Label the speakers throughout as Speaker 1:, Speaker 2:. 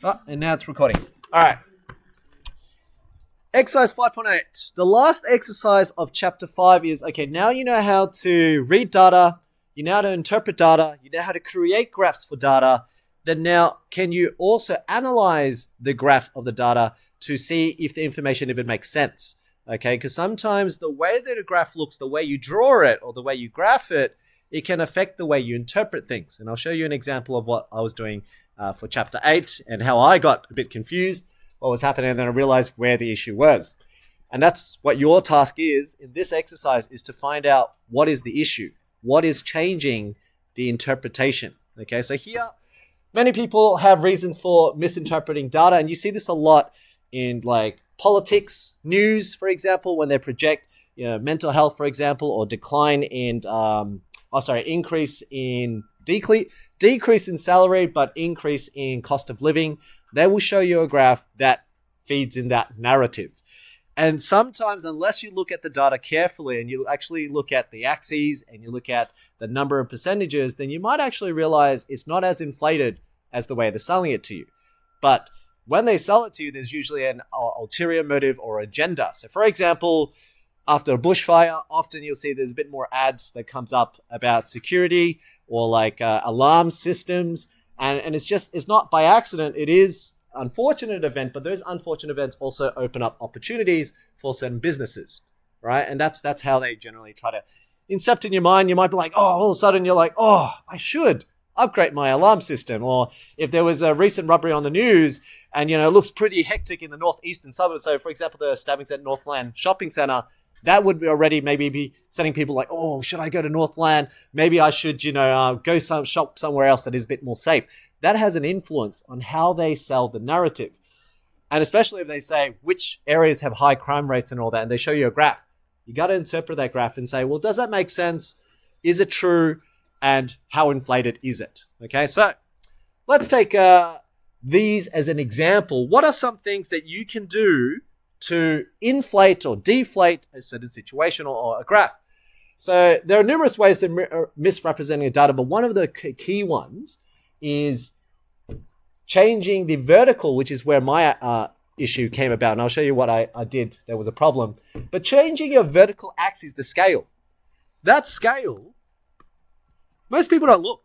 Speaker 1: Oh, and now it's recording. All right. Exercise 5.8. The last exercise of chapter 5 is, okay, now you know how to read data, you know how to interpret data, you know how to create graphs for data. Then now, can you also analyze the graph of the data to see if the information even makes sense? Okay, because sometimes the way that a graph looks, the way you draw it or the way you graph it, it can affect the way you interpret things. And I'll show you an example of what I was doing for chapter 8 and how I got a bit confused what was happening, and then I realized where the issue was. And that's what your task is in this exercise, is to find out what is the issue, what is changing the interpretation. Okay, so here, many people have reasons for misinterpreting data, and you see this a lot in like politics, news, for example, when they project mental health, for example, or decline in, increase in decrease in salary, but increase in cost of living. They will show you a graph that feeds in that narrative. And sometimes, unless you look at the data carefully and you actually look at the axes and you look at the number of percentages, then you might actually realize it's not as inflated as the way they're selling it to you. But when they sell it to you, there's usually an ulterior motive or agenda. So for example, after a bushfire, often you'll see there's a bit more ads that comes up about security or like alarm systems. And it's not by accident. It is an unfortunate event, but those unfortunate events also open up opportunities for certain businesses, right? And that's how they generally try to incept in your mind. You might be like, oh, all of a sudden you're like, oh, I should upgrade my alarm system. Or if there was a recent robbery on the news and, it looks pretty hectic in the northeastern suburbs. So for example, the stabbings at Northland Shopping Center, that would already maybe be setting people like, oh, should I go to Northland? Maybe I should, go shop somewhere else that is a bit more safe. That has an influence on how they sell the narrative. And especially if they say which areas have high crime rates and all that, and they show you a graph. You got to interpret that graph and say, well, does that make sense? Is it true? And how inflated is it? Okay, so let's take these as an example. What are some things that you can do to inflate or deflate a certain situation or a graph? So there are numerous ways to misrepresenting a data, but one of the key ones is changing the vertical, which is where my issue came about. And I'll show you what I did. There was a problem. But changing your vertical axis, the scale. That scale, most people don't look.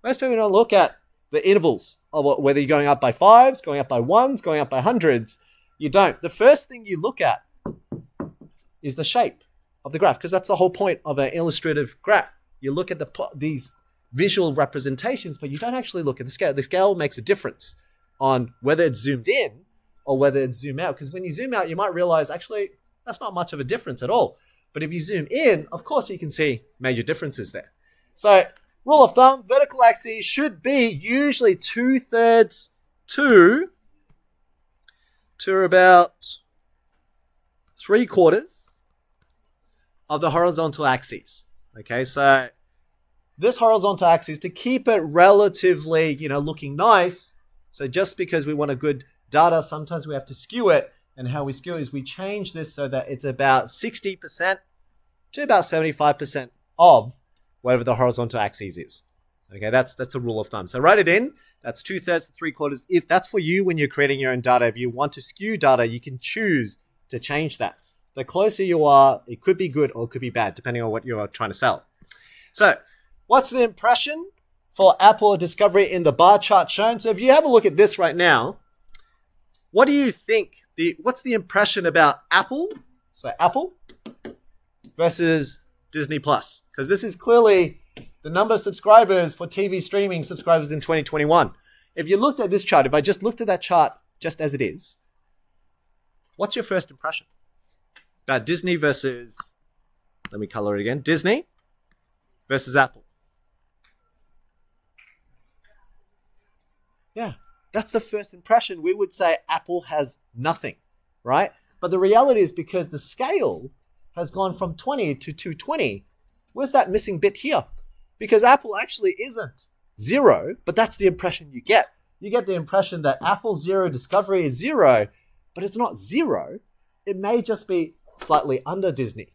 Speaker 1: Most people don't look at the intervals of whether you're going up by fives, going up by ones, going up by hundreds. You don't. The first thing you look at is the shape of the graph, because that's the whole point of an illustrative graph. You look at these visual representations, but you don't actually look at the scale. The scale makes a difference on whether it's zoomed in or whether it's zoomed out, because when you zoom out, you might realize actually that's not much of a difference at all. But if you zoom in, of course, you can see major differences there. So rule of thumb, vertical axis should be usually 2/3 to about 3/4 of the horizontal axis. Okay, so this horizontal axis, to keep it relatively, looking nice. So just because we want a good data, sometimes we have to skew it. And how we skew is we change this so that it's about 60% to about 75% of whatever the horizontal axis is. Okay, that's a rule of thumb. So write it in. That's 2/3 to 3/4. If that's for you when you're creating your own data, if you want to skew data, you can choose to change that. The closer you are, it could be good or it could be bad, depending on what you're trying to sell. So what's the impression for Apple Discovery in the bar chart shown? So if you have a look at this right now, what do you think? What's the impression about Apple? So Apple versus Disney Plus, because this is clearly the number of subscribers for TV streaming subscribers in 2021. If you looked at this chart, if I just looked at that chart just as it is, what's your first impression about Disney versus, let me color it again, Disney versus Apple? Yeah, that's the first impression. We would say Apple has nothing, right? But the reality is, because the scale has gone from 20 to 220, where's that missing bit here? Because Apple actually isn't 0, but that's the impression you get. You get the impression that Apple 0, Discovery is 0, but it's not 0. It may just be slightly under Disney,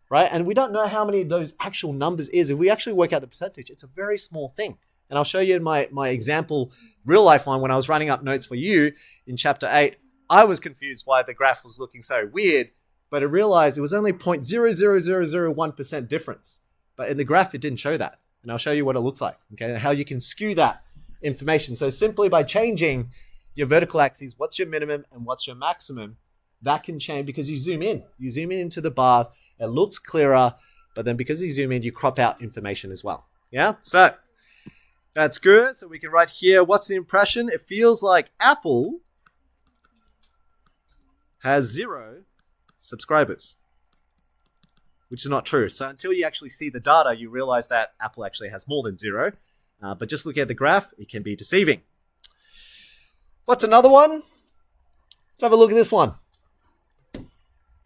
Speaker 1: right? And we don't know how many of those actual numbers is. If we actually work out the percentage, it's a very small thing. And I'll show you in my example real life one when I was writing up notes for you in chapter 8. I was confused why the graph was looking so weird, but I realized it was only 0.00001% difference. But in the graph, it didn't show that. And I'll show you what it looks like, okay, and how you can skew that information. So simply by changing your vertical axes, what's your minimum and what's your maximum, that can change because you zoom in. You zoom in into the bar, it looks clearer, but then because you zoom in, you crop out information as well. Yeah, so that's good. So we can write here, what's the impression? It feels like Apple has 0 subscribers, which is not true. So until you actually see the data, you realize that Apple actually has more than 0. But just looking at the graph, it can be deceiving. What's another one? Let's have a look at this one.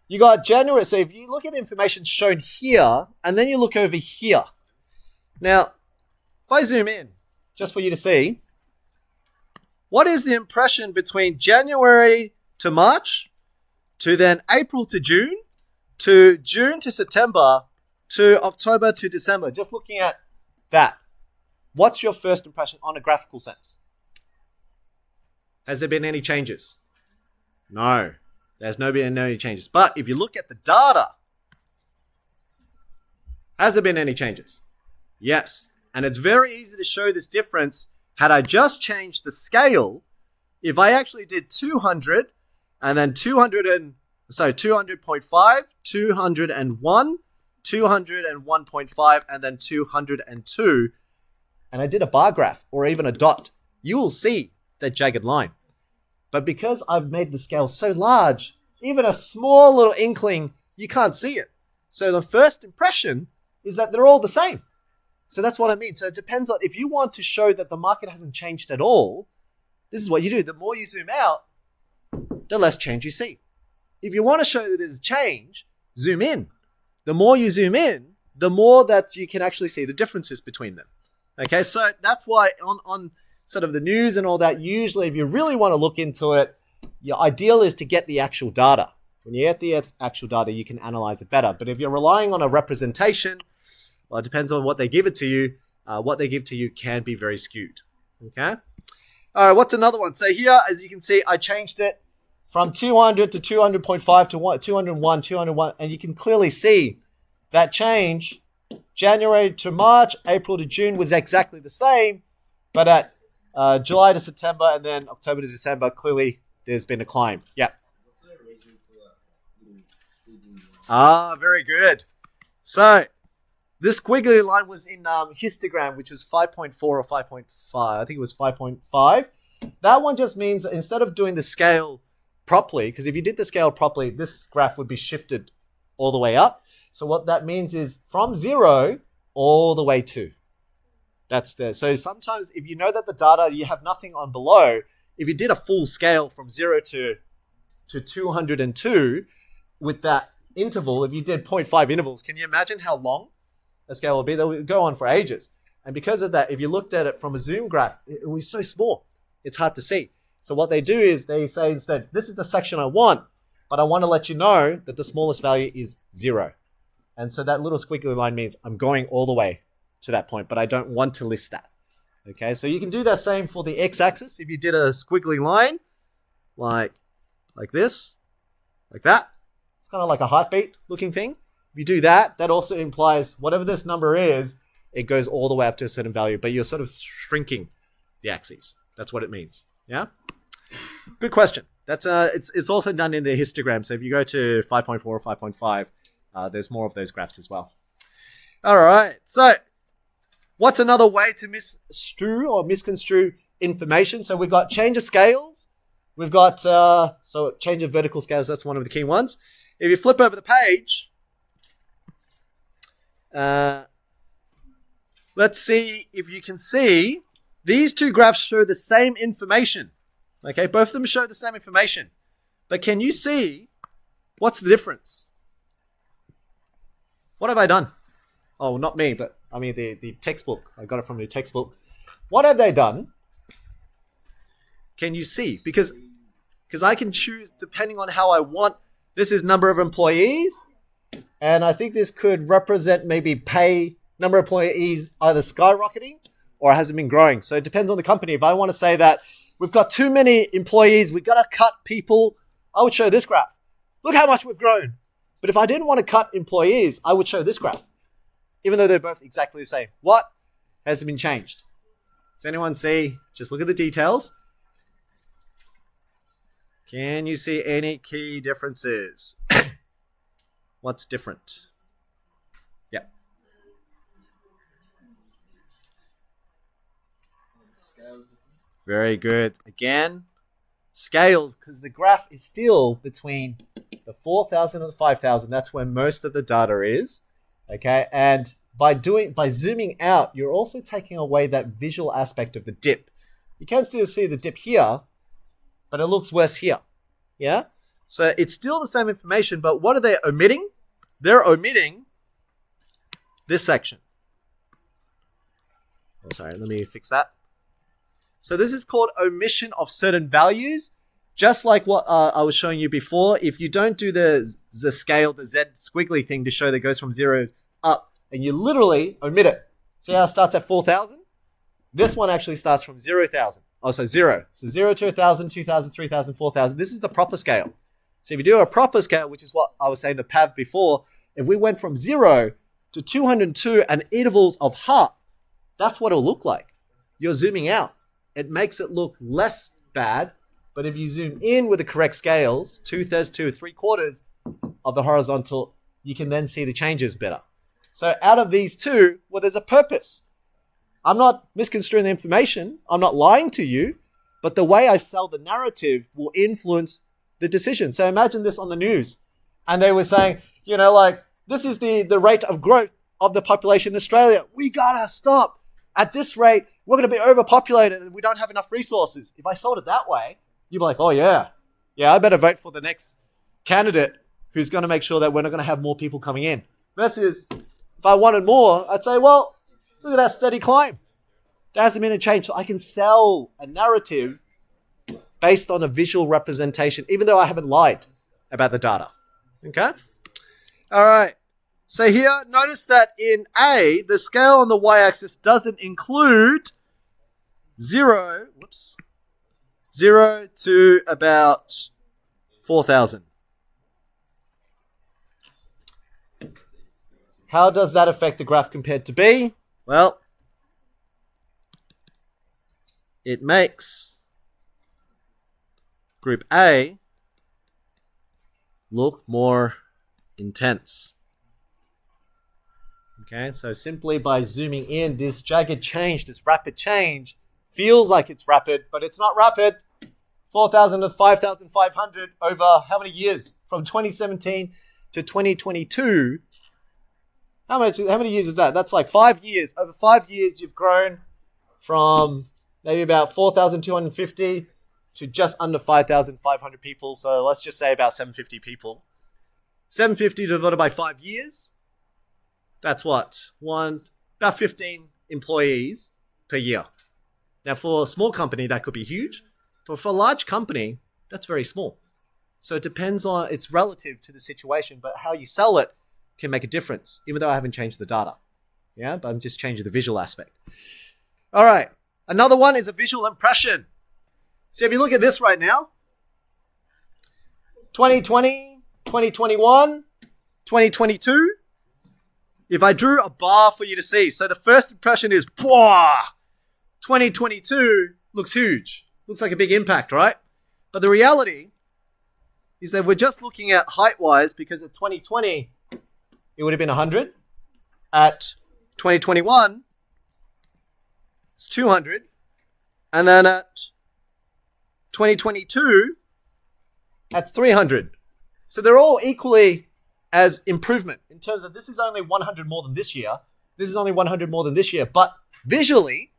Speaker 1: You got January. So if you look at the information shown here, and then you look over here. Now, if I zoom in, just for you to see, what is the impression between January to March, to then April to June to September, to October to December? Just looking at that. What's your first impression on a graphical sense? Has there been any changes? No. There's been any changes. But if you look at the data, has there been any changes? Yes. And it's very easy to show this difference. Had I just changed the scale, if I actually did 200 and then 200.5, 201, 201.5, and then 202, and I did a bar graph or even a dot, you will see that jagged line. But because I've made the scale so large, even a small little inkling, you can't see it. So the first impression is that they're all the same. So that's what I mean. So it depends on, if you want to show that the market hasn't changed at all, this is what you do. The more you zoom out, the less change you see. If you want to show that there's change, zoom in. The more you zoom in, the more that you can actually see the differences between them. Okay, so that's why on sort of the news and all that, usually if you really want to look into it, your ideal is to get the actual data. When you get the actual data, you can analyze it better. But if you're relying on a representation, well, it depends on what they give it to you. What they give to you can be very skewed. Okay? All right, what's another one? So here, as you can see, I changed it from 200 to 200.5 to 201, 201, and you can clearly see that change. January to March, April to June was exactly the same, but at July to September and then October to December, clearly there's been a climb. Yeah. Very good. So this squiggly line was in histogram, which was 5.4 or 5.5. I think it was 5.5. That one just means that instead of doing the scale properly, because if you did the scale properly, this graph would be shifted all the way up. So what that means is from 0 all the way to. So sometimes if you know that the data, you have nothing on below, if you did a full scale from 0 to 202 with that interval, if you did 0.5 intervals, can you imagine how long the scale would be? That would go on for ages. And because of that, if you looked at it from a zoom graph, it was so small, it's hard to see. So what they do is they say instead, this is the section I want, but I want to let you know that the smallest value is 0. And so that little squiggly line means I'm going all the way to that point, but I don't want to list that. Okay, so you can do that same for the x-axis. If you did a squiggly line, like this, like that, it's kind of like a heartbeat looking thing. If you do that, that also implies whatever this number is, it goes all the way up to a certain value, but you're sort of shrinking the axes. That's what it means. Yeah? Good question. That's it's also done in the histogram. So if you go to 5.4 or 5.5, there's more of those graphs as well. All right. So what's another way to misconstrue or misconstrue information? So we've got change of scales. We've got so change of vertical scales. That's one of the key ones. If you flip over the page, let's see if you can see these two graphs show the same information. Okay, both of them show the same information. But can you see what's the difference? What have I done? Oh, not me, but I mean the textbook. I got it from the textbook. What have they done? Can you see? Because I can choose depending on how I want. This is number of employees. And I think this could represent maybe pay, number of employees either skyrocketing or has it been growing? So it depends on the company. If I want to say that we've got too many employees, we've got to cut people, I would show this graph. Look how much we've grown. But if I didn't want to cut employees, I would show this graph, even though they're both exactly the same. What has been changed? Does anyone see? Just look at the details. Can you see any key differences? What's different? Yeah. Very good. Again, scales, because the graph is still between the 4,000 and the 5,000. That's where most of the data is. Okay, and by zooming out, you're also taking away that visual aspect of the dip. You can still see the dip here, but it looks worse here. Yeah, so it's still the same information, but what are they omitting? They're omitting this section. Oh, sorry, let me fix that. So this is called omission of certain values. Just like what I was showing you before, if you don't do the scale, the Z squiggly thing to show that goes from 0 up, and you literally omit it. See how it starts at 4,000? This one actually starts from 0,000. Oh, so 0. So 0 to 1,000, 2,000, 3,000, 4,000. This is the proper scale. So if you do a proper scale, which is what I was saying to Pav before, if we went from 0 to 202 and intervals of half, that's what it'll look like. You're zooming out. It makes it look less bad, but if you zoom in with the correct scales, 2/3 to 3/4 of the horizontal, you can then see the changes better. So out of these two, well, there's a purpose. I'm not misconstruing the information. I'm not lying to you, but the way I sell the narrative will influence the decision. So imagine this on the news, and they were saying, this is the rate of growth of the population in Australia. We gotta stop. At this rate, we're going to be overpopulated and we don't have enough resources. If I sold it that way, you'd be like, oh yeah, I better vote for the next candidate who's going to make sure that we're not going to have more people coming in. Versus, if I wanted more, I'd say, well, look at that steady climb. There hasn't been a change. So I can sell a narrative based on a visual representation, even though I haven't lied about the data. Okay? All right. So here, notice that in A, the scale on the y-axis doesn't include 0 to about 4,000. How does that affect the graph compared to B? Well, it makes group A look more intense. Okay, so simply by zooming in, this jagged change, this rapid change, feels like it's rapid, but it's not rapid. 4,000 to 5,500 over how many years? From 2017 to 2022. How many years is that? That's like 5 years. Over 5 years, you've grown from maybe about 4,250 to just under 5,500 people. So let's just say about 750 people. 750 divided by 5 years. That's what? About 15 employees per year. Now, for a small company, that could be huge. But for a large company, that's very small. So it depends on, it's relative to the situation, but how you sell it can make a difference, even though I haven't changed the data. Yeah, but I'm just changing the visual aspect. All right. Another one is a visual impression. So if you look at this right now, 2020, 2021, 2022, if I drew a bar for you to see, so the first impression is, 2022 looks huge. Looks like a big impact, right? But the reality is that we're just looking at height-wise, because at 2020, it would have been 100. At 2021, it's 200. And then at 2022, that's 300. So they're all equally as improvement in terms of this is only 100 more than this year. This is only 100 more than this year. But visually,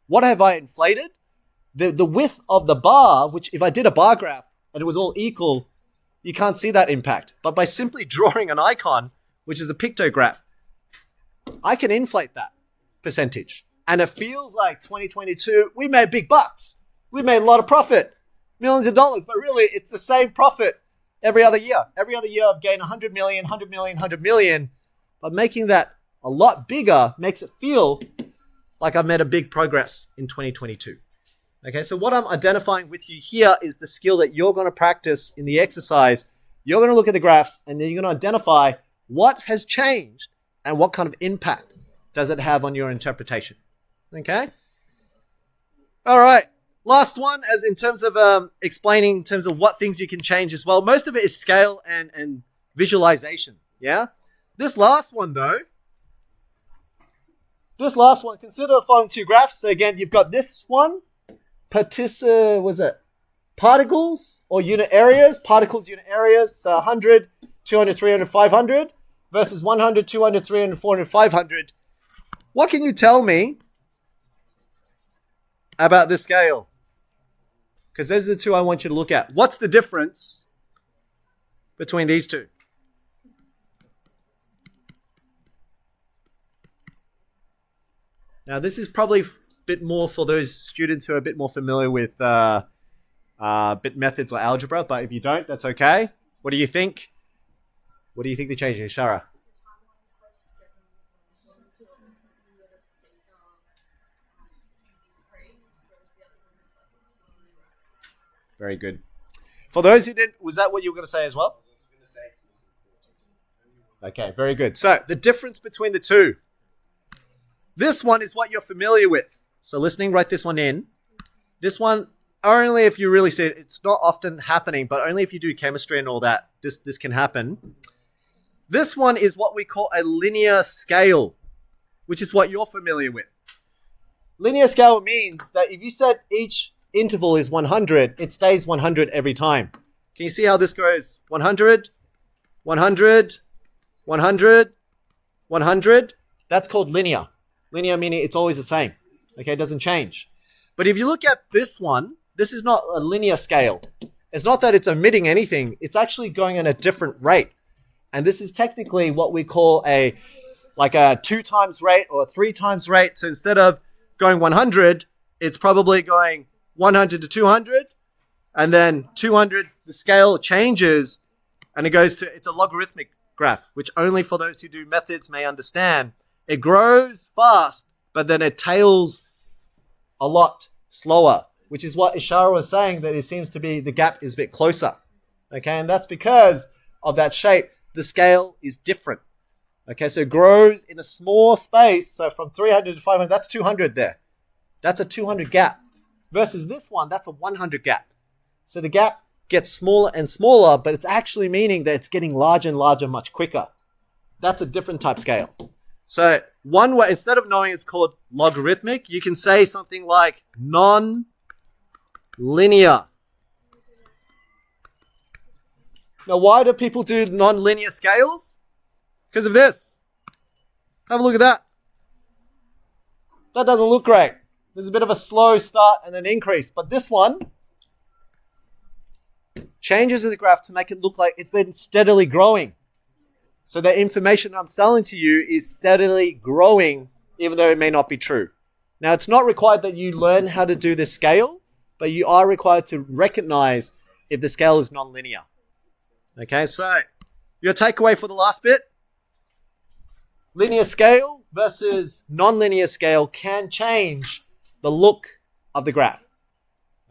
Speaker 1: what have I inflated? The width of the bar, which if I did a bar graph and it was all equal, you can't see that impact. But by simply drawing an icon, which is a pictograph, I can inflate that percentage. And it feels like 2022, we made big bucks. We made a lot of profit, millions of dollars. But really, it's the same profit every other year. Every other year, I've gained 100 million, 100 million, 100 million. But making that a lot bigger makes it feel like I've made a big progress in 2022. Okay, so what I'm identifying with you here is the skill that you're going to practice in the exercise. You're going to look at the graphs and then you're going to identify what has changed and what kind of impact does it have on your interpretation. Okay? All right. Last one, as in terms of explaining in terms of what things you can change as well. Most of it is scale and visualization. Yeah? This last one, though, consider the following two graphs. So again, you've got this one, particles or unit areas, particles, unit areas, so 100, 200, 300, 500 versus 100, 200, 300, 400, 500. What can you tell me about this scale? Because those are the two I want you to look at. What's the difference between these two? Now, this is probably a bit more for those students who are a bit more familiar with bit methods or algebra, but if you don't, that's okay. What do you think? What do you think they're changing, Shara? Very good. For those who didn't, was that what you were going to say as well? Okay, very good. So the difference between the two. This one is what you're familiar with. So listening, write this one in. This one, only if you really see it, it's not often happening, but only if you do chemistry and all that, this can happen. This one is what we call a linear scale, which is what you're familiar with. Linear scale means that if you said each interval is 100, it stays 100 every time. Can you see how this goes? 100, 100, 100, 100. That's called linear. Linear meaning it's always the same. Okay, it doesn't change. But if you look at this one, this is not a linear scale. It's not that it's omitting anything. It's actually going at a different rate. And this is technically what we call a 2 times rate or a 3 times rate. So instead of going 100, it's probably going 100 to 200. And then 200, the scale changes and it's a logarithmic graph, which only for those who do methods may understand. It grows fast, but then it tails a lot slower, which is what Ishara was saying, that it seems to be the gap is a bit closer. Okay, and that's because of that shape. The scale is different. Okay, so it grows in a small space. So from 300 to 500, that's 200 there. That's a 200 gap. Versus this one, that's a 100 gap. So the gap gets smaller and smaller, but it's actually meaning that it's getting larger and larger much quicker. That's a different type scale. So one way, instead of knowing it's called logarithmic, you can say something like non-linear. Now, why do people do non-linear scales? Because of this. Have a look at that. That doesn't look great. There's a bit of a slow start and an increase. But this one changes the graph to make it look like it's been steadily growing. So the information I'm selling to you is steadily growing, even though it may not be true. Now, it's not required that you learn how to do this scale, but you are required to recognize if the scale is non-linear. Okay, so your takeaway for the last bit, linear scale versus non-linear scale can change the look of the graph.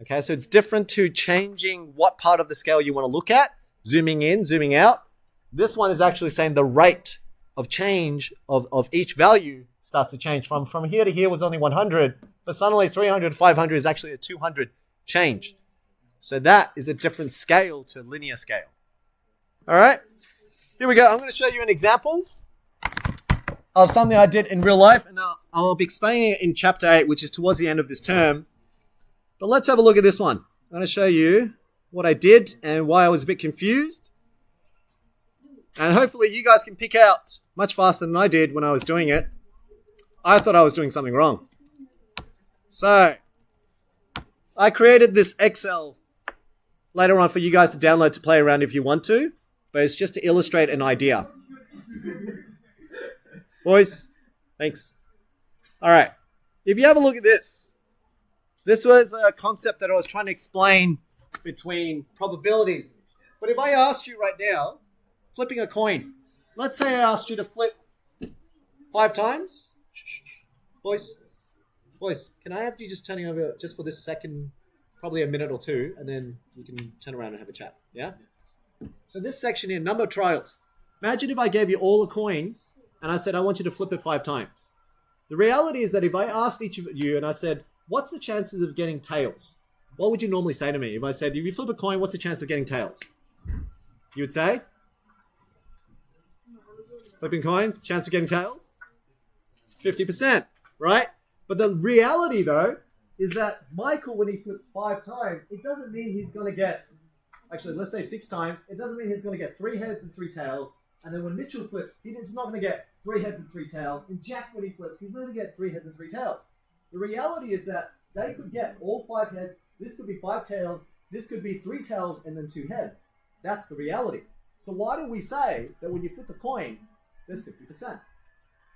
Speaker 1: Okay, so it's different to changing what part of the scale you want to look at, zooming in, zooming out. This one is actually saying the rate of change of each value starts to change. From here to here was only 100, but suddenly 300, 500 is actually a 200 change. So that is a different scale to linear scale. All right, here we go. I'm going to show you an example of something I did in real life, and I'll be explaining it in chapter 8, which is towards the end of this term. But let's have a look at this one. I'm going to show you what I did and why I was a bit confused. And hopefully you guys can pick out much faster than I did when I was doing it. I thought I was doing something wrong. So I created this Excel later on for you guys to download to play around if you want to. But it's just to illustrate an idea. Boys, thanks. All right. If you have a look at this, this was a concept that I was trying to explain between probabilities. But if I asked you right now, flipping a coin. Let's say I asked you to flip 5 times. Boys, Boys, can I have you just turning over just for this second, probably a minute or two, and then you can turn around and have a chat, yeah? So this section here, number of trials. Imagine if I gave you all a coin, and I said, I want you to flip it 5 times. The reality is that if I asked each of you, and I said, what's the chances of getting tails? What would you normally say to me? If I said, if you flip a coin, what's the chance of getting tails? You would say? Flipping coin, chance of getting tails? 50%, right? But the reality, though, is that Michael, when he flips 5 times, it doesn't mean he's going to get, actually, let's say 6 times, it doesn't mean he's going to get 3 heads and 3 tails. And then when Mitchell flips, he's not going to get 3 heads and 3 tails. And Jack, when he flips, he's not going to get 3 heads and 3 tails. The reality is that they could get all 5 heads. This could be 5 tails. This could be 3 tails and then 2 heads. That's the reality. So why do we say that when you flip a coin, there's 50%,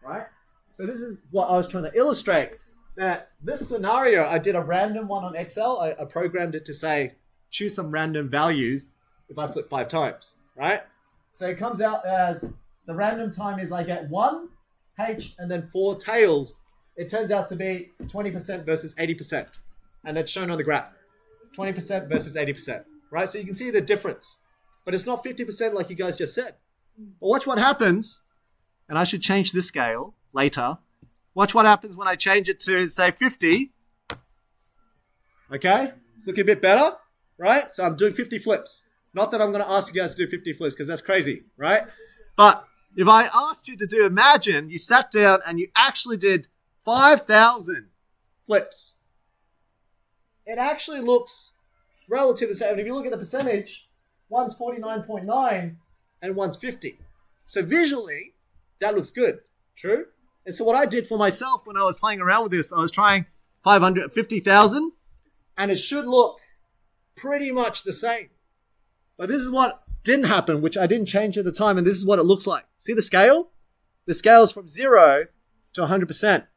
Speaker 1: right? So this is what I was trying to illustrate, that this scenario, I did a random one on Excel. I programmed it to say, choose some random values if I flip 5 times, right? So it comes out as the random time is I get 1 H and then 4 tails. It turns out to be 20% versus 80%. And it's shown on the graph. 20% versus 80%, right? So you can see the difference. But it's not 50% like you guys just said. But watch what happens, and I should change this scale later. Watch what happens when I change it to, say, 50. Okay? It's looking a bit better, right? So I'm doing 50 flips. Not that I'm going to ask you guys to do 50 flips, because that's crazy, right? But if I asked you to do, imagine you sat down and you actually did 5,000 flips. It actually looks relative to the same. If you look at the percentage, one's 49.9 and one's 50. So visually, that looks good. True? And so what I did for myself when I was playing around with this, I was trying 550,000, and it should look pretty much the same. But this is what didn't happen, which I didn't change at the time, and this is what it looks like. See the scale? The scale is from 0 to 100%.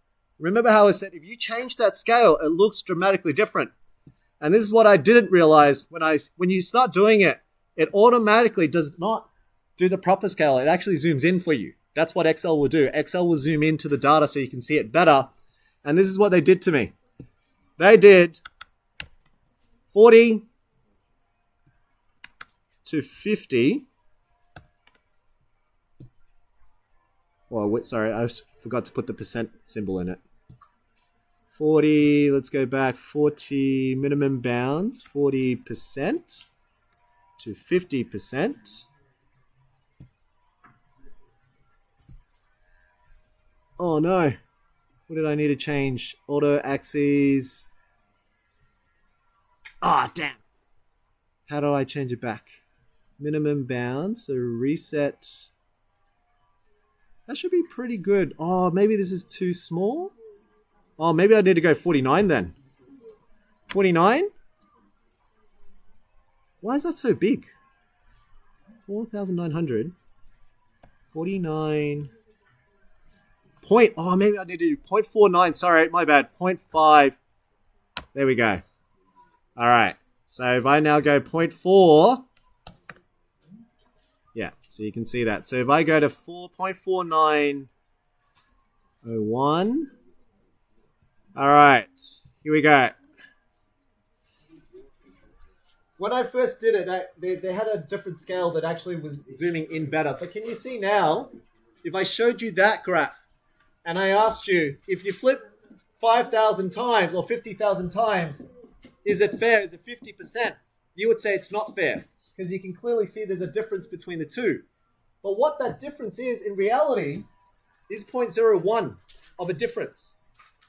Speaker 1: Remember how I said if you change that scale, it looks dramatically different. And this is what I didn't realize when you start doing it, it automatically does not do the proper scale. It actually zooms in for you. That's what Excel will do. Excel will zoom into the data so you can see it better. And this is what they did to me. They did 40 to 50. Oh, wait, sorry, I forgot to put the percent symbol in it. 40, let's go back, 40 minimum bounds, 40% to 50%. Oh no, what did I need to change? Auto axes. Ah, damn. How do I change it back? Minimum bounds, so reset. That should be pretty good. Oh, maybe this is too small. Oh, maybe I need to go 49 then. 49? Why is that so big? 4,900. 49. Oh, maybe I need to do 0.49. Sorry, my bad. 0.5. There we go. All right. So if I now go 0.4. Yeah, so you can see that. So if I go to 4.4901. All right, here we go. When I first did it, they had a different scale that actually was zooming in better. But can you see now, if I showed you that graph and I asked you, if you flip 5,000 times or 50,000 times, is it fair? Is it 50%? You would say it's not fair because you can clearly see there's a difference between the two. But what that difference is in reality is 0.01 of a difference.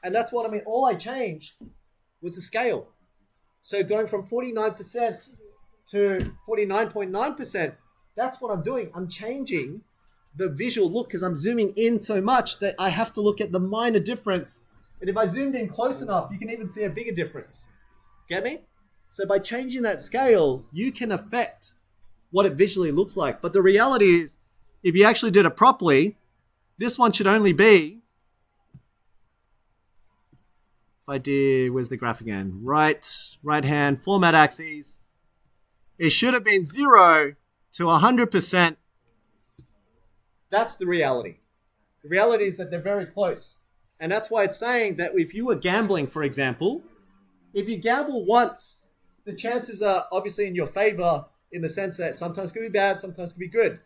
Speaker 1: And that's what I mean. All I changed was the scale. So going from 49% to 49.9%, that's what I'm doing. I'm changing the visual look because I'm zooming in so much that I have to look at the minor difference. And if I zoomed in close enough, you can even see a bigger difference. Get me? So by changing that scale, you can affect what it visually looks like. But the reality is, if you actually did it properly, this one should only be, if I did, where's the graph again? Right hand, format axes. It should have been 0 to 100%. That's the reality. The reality is that they're very close. And that's why it's saying that if you were gambling, for example, if you gamble once, the chances are obviously in your favor in the sense that sometimes it can be bad, sometimes it can be good.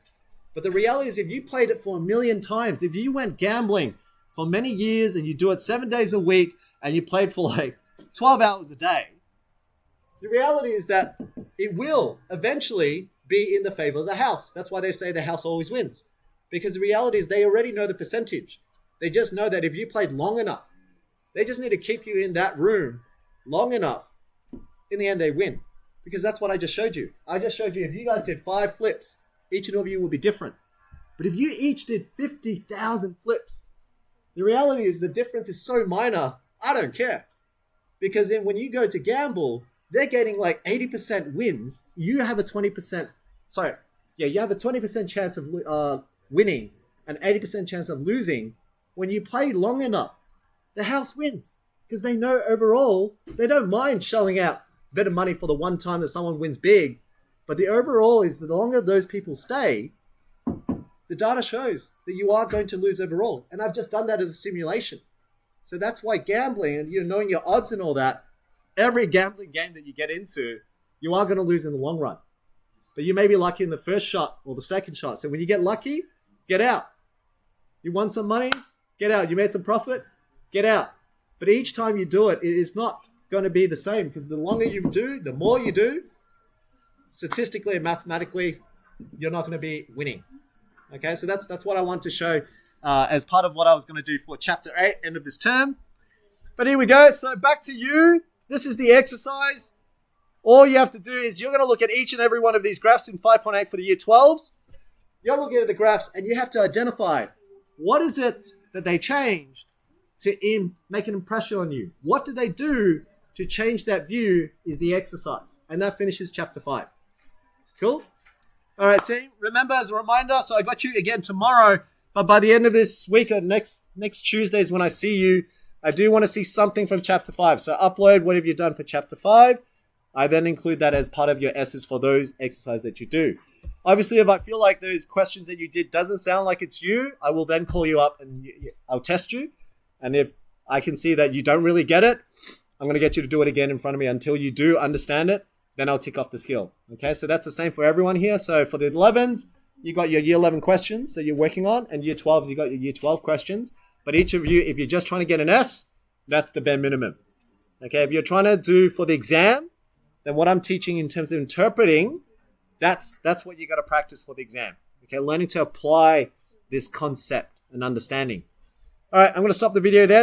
Speaker 1: But the reality is if you played it for 1,000,000 times, if you went gambling for many years and you do it 7 days a week and you played for like 12 hours a day, the reality is that it will eventually be in the favor of the house. That's why they say the house always wins. Because the reality is they already know the percentage. They just know that if you played long enough, they just need to keep you in that room long enough. In the end, they win. Because that's what I just showed you. I just showed you if you guys did 5 flips, each and every you will be different. But if you each did 50,000 flips, the reality is the difference is so minor, I don't care. Because then when you go to gamble, they're getting like 80% wins. You have a 20%, you have a 20% chance of winning and 80% chance of losing. When you play long enough, the house wins. Because they know overall, they don't mind shelling out better money for the one time that someone wins big. But the overall is that the longer those people stay, the data shows that you are going to lose overall. And I've just done that as a simulation. So that's why gambling and knowing your odds and all that, every gambling game that you get into, you are going to lose in the long run. But you may be lucky in the first shot or the second shot. So when you get lucky, get out. You won some money, get out. You made some profit, get out. But each time you do it, it is not going to be the same because the longer you do, the more you do, statistically and mathematically, you're not going to be winning. Okay, so that's what I want to show as part of what I was going to do for Chapter 8, end of this term. But here we go. So back to you. This is the exercise. All you have to do is you're going to look at each and every one of these graphs in 5.8 for the year 12s. You're looking at the graphs and you have to identify what is it that they changed to make an impression on you. What did they do to change that view is the exercise. And that finishes Chapter 5. Cool? All right, team. Remember, as a reminder, so I got you again tomorrow, but by the end of this week or next Tuesdays when I see you, I do want to see something from Chapter 5. So upload what have you done for Chapter 5. I then include that as part of your S's for those exercises that you do. Obviously, if I feel like those questions that you did doesn't sound like it's you, I will then call you up and I'll test you. And if I can see that you don't really get it, I'm going to get you to do it again in front of me until you do understand it. Then I'll tick off the skill. Okay, so that's the same for everyone here. So for the 11s, you got your year 11 questions that you're working on, and year 12s, you got your year 12 questions. But each of you, if you're just trying to get an S, that's the bare minimum. Okay, if you're trying to do for the exam, then what I'm teaching in terms of interpreting, that's what you got to practice for the exam. Okay, learning to apply this concept and understanding. All right, I'm going to stop the video there.